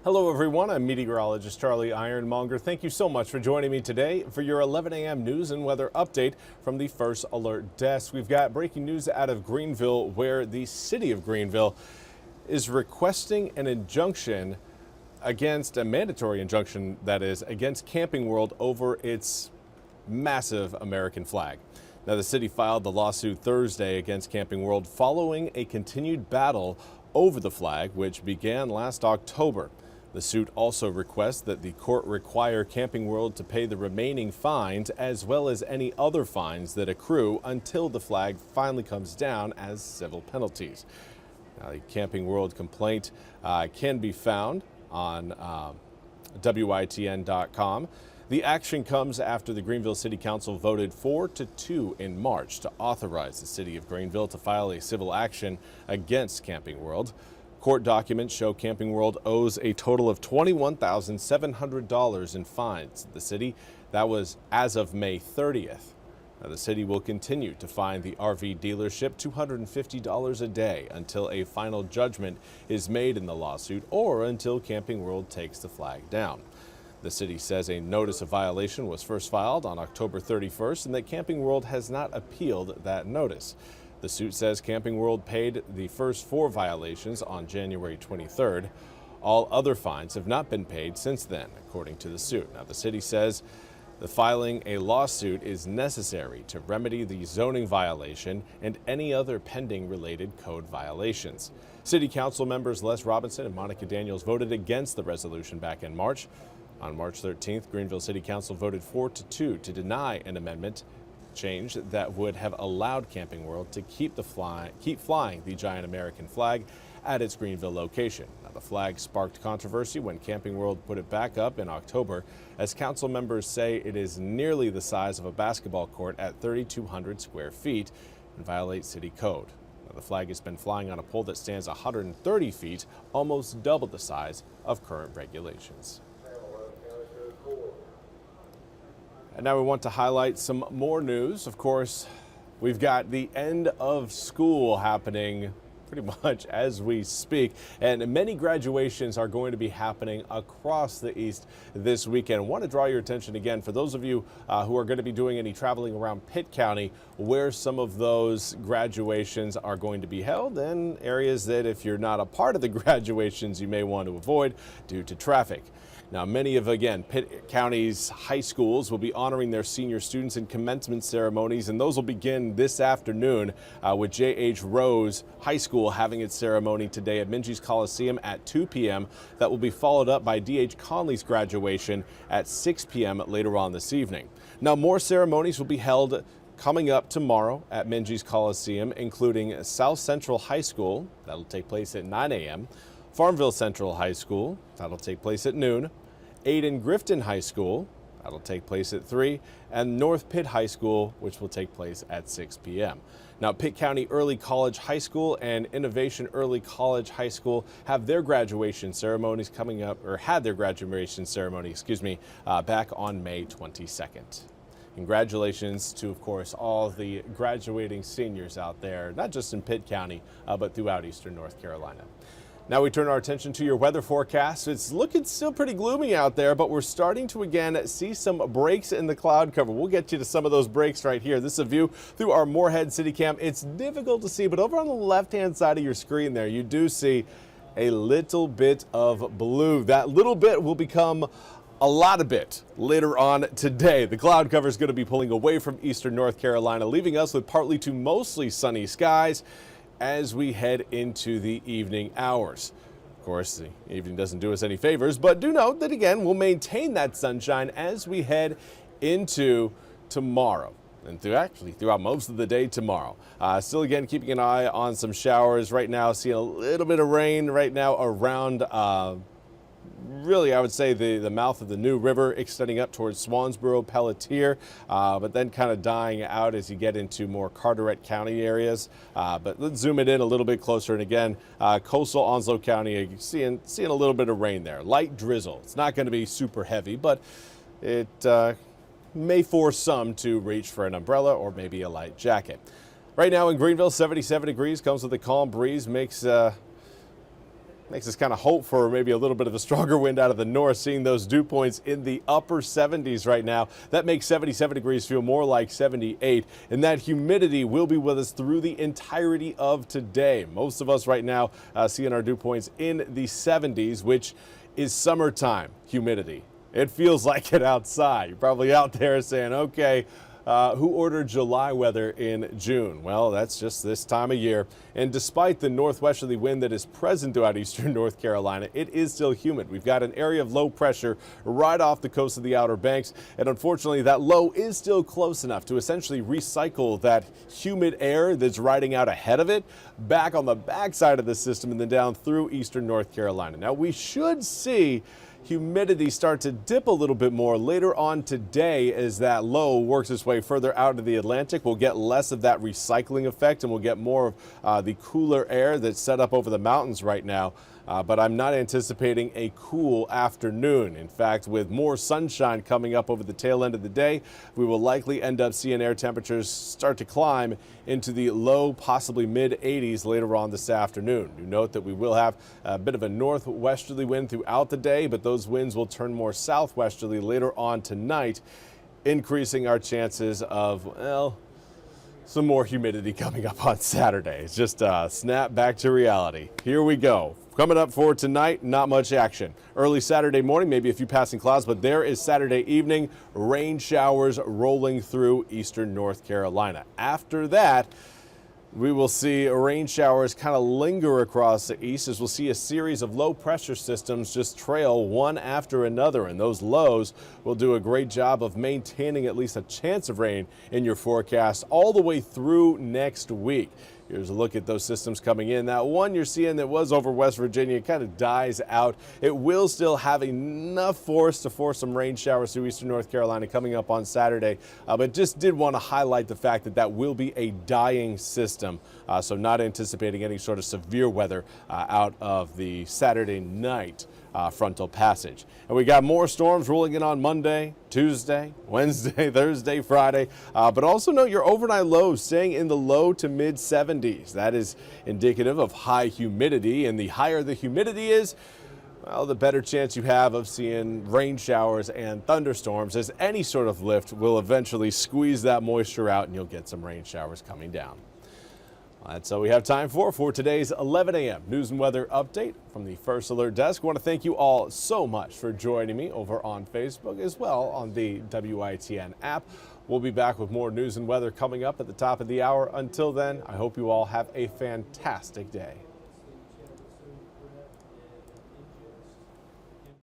Hello everyone, I'm meteorologist Charlie Ironmonger. Thank you so much for joining me today for your 11 a.m. news and weather update from the First Alert Desk. We've got breaking news out of Greenville, where the city of Greenville is requesting an injunction against, a mandatory injunction that is, against Camping World over its massive American flag. Now, the city filed the lawsuit Thursday against Camping World following a continued battle over the flag, which began last October. The suit also requests that the court require Camping World to pay the remaining fines as well as any other fines that accrue until the flag finally comes down as civil penalties. Now, the Camping World complaint can be found on WITN.com. The action comes after the Greenville City Council voted 4-2 in March to authorize the city of Greenville to file a civil action against Camping World. Court documents show Camping World owes a total of $21,700 in fines to the city. That was as of May 30th. Now, the city will continue to fine the RV dealership $250 a day until a final judgment is made in the lawsuit or until Camping World takes the flag down. The city says a notice of violation was first filed on October 31st and that Camping World has not appealed that notice. The suit says Camping World paid the first 4 violations on January 23rd. All other fines have not been paid since then, according to the suit. Now, the city says the filing a lawsuit is necessary to remedy the zoning violation and any other pending related code violations. City Council members Les Robinson and Monica Daniels voted against the resolution back in March. On March 13th, Greenville City Council voted 4-2 to deny an amendment change that would have allowed Camping World to keep flying the giant American flag at its Greenville location. Now, the flag sparked controversy when Camping World put it back up in October, as council members say it is nearly the size of a basketball court at 3,200 square feet and violates city code. Now, the flag has been flying on a pole that stands 130 feet, almost double the size of current regulations. And now we want to highlight some more news. Of course, we've got the end of school happening pretty much as we speak, and many graduations are going to be happening across the East this weekend. I want to draw your attention again for those of you who are going to be doing any traveling around Pitt County, where some of those graduations are going to be held, and areas that if you're not a part of the graduations you may want to avoid due to traffic. Now, many of, again, Pitt County's high schools will be honoring their senior students in commencement ceremonies, and those will begin this afternoon with J.H. Rose High School having its ceremony today at Minges Coliseum at 2 p.m. That will be followed up by D.H. Conley's graduation at 6 p.m. later on this evening. Now, more ceremonies will be held coming up tomorrow at Minges Coliseum, including South Central High School. That'll take place at 9 a.m. Farmville Central High School, that'll take place at noon. Ayden Grifton High School, that'll take place at 3, and North Pitt High School, which will take place at 6 p.m. Now, Pitt County Early College High School and Innovation Early College High School have their graduation ceremonies coming up, or had their graduation ceremony, back on May 22nd. Congratulations to, of course, all the graduating seniors out there, not just in Pitt County, but throughout eastern North Carolina. Now we turn our attention to your weather forecast. It's looking still pretty gloomy out there, but we're starting to again see some breaks in the cloud cover. We'll get you to some of those breaks right here. This is a view through our Moorhead City Cam. It's difficult to see, but over on the left-hand side of your screen there, you do see a little bit of blue. That little bit will become a lot of bit later on today. The cloud cover is going to be pulling away from eastern North Carolina, leaving us with partly to mostly sunny skies as we head into the evening hours. Of course, the evening doesn't do us any favors, but do note that again, we'll maintain that sunshine as we head into tomorrow and throughout most of the day tomorrow. Still again, keeping an eye on some showers right now, seeing a little bit of rain right now around really, I would say the mouth of the New River, extending up towards Swansboro, Pelletier, but then kind of dying out as you get into more Carteret County areas. But let's zoom it in a little bit closer. And again, coastal Onslow County, seeing a little bit of rain there. Light drizzle. It's not going to be super heavy, but it may force some to reach for an umbrella or maybe a light jacket. Right now in Greenville, 77 degrees, comes with a calm breeze, makes Makes us kind of hope for maybe a little bit of a stronger wind out of the north, seeing those dew points in the upper 70s right now. That makes 77 degrees feel more like 78, and that humidity will be with us through the entirety of today. Most of us right now seeing our dew points in the 70s, which is summertime humidity. It feels like it outside. You're probably out there saying, okay, who ordered July weather in June? Well, that's just this time of year. And despite the northwesterly wind that is present throughout eastern North Carolina, it is still humid. We've got an area of low pressure right off the coast of the Outer Banks. And unfortunately, that low is still close enough to essentially recycle that humid air that's riding out ahead of it back on the backside of the system and then down through eastern North Carolina. Now, we should see humidity start to dip a little bit more later on today as that low works its way further out of the Atlantic. We'll get less of that recycling effect and we'll get more of the cooler air that's set up over the mountains right now. But I'm not anticipating a cool afternoon. In fact, with more sunshine coming up over the tail end of the day, we will likely end up seeing air temperatures start to climb into the low, possibly mid 80s later on this afternoon. Do note that we will have a bit of a northwesterly wind throughout the day, but those winds will turn more southwesterly later on tonight, increasing our chances of, well, some more humidity coming up on Saturday. It's just snap back to reality. Here we go. Coming up for tonight, not much action. Early Saturday morning, maybe a few passing clouds, but there is Saturday evening, rain showers rolling through eastern North Carolina. After that, we will see rain showers kind of linger across the east as we'll see a series of low pressure systems just trail one after another, and those lows will do a great job of maintaining at least a chance of rain in your forecast all the way through next week. Here's a look at those systems coming in. That one you're seeing that was over West Virginia kind of dies out. It will still have enough force to force some rain showers through eastern North Carolina coming up on Saturday, but just did want to highlight the fact that that will be a dying system, so not anticipating any sort of severe weather out of the Saturday night frontal passage. And we got more storms rolling in on Monday, Tuesday, Wednesday, Thursday, Friday, but also note your overnight lows staying in the low to mid 70s. That is indicative of high humidity, and the higher the humidity is, well, the better chance you have of seeing rain showers and thunderstorms, as any sort of lift will eventually squeeze that moisture out and you'll get some rain showers coming down. That's all we have time for today's 11 a.m. news and weather update from the First Alert Desk. I want to thank you all so much for joining me over on Facebook as well on the WITN app. We'll be back with more news and weather coming up at the top of the hour. Until then, I hope you all have a fantastic day.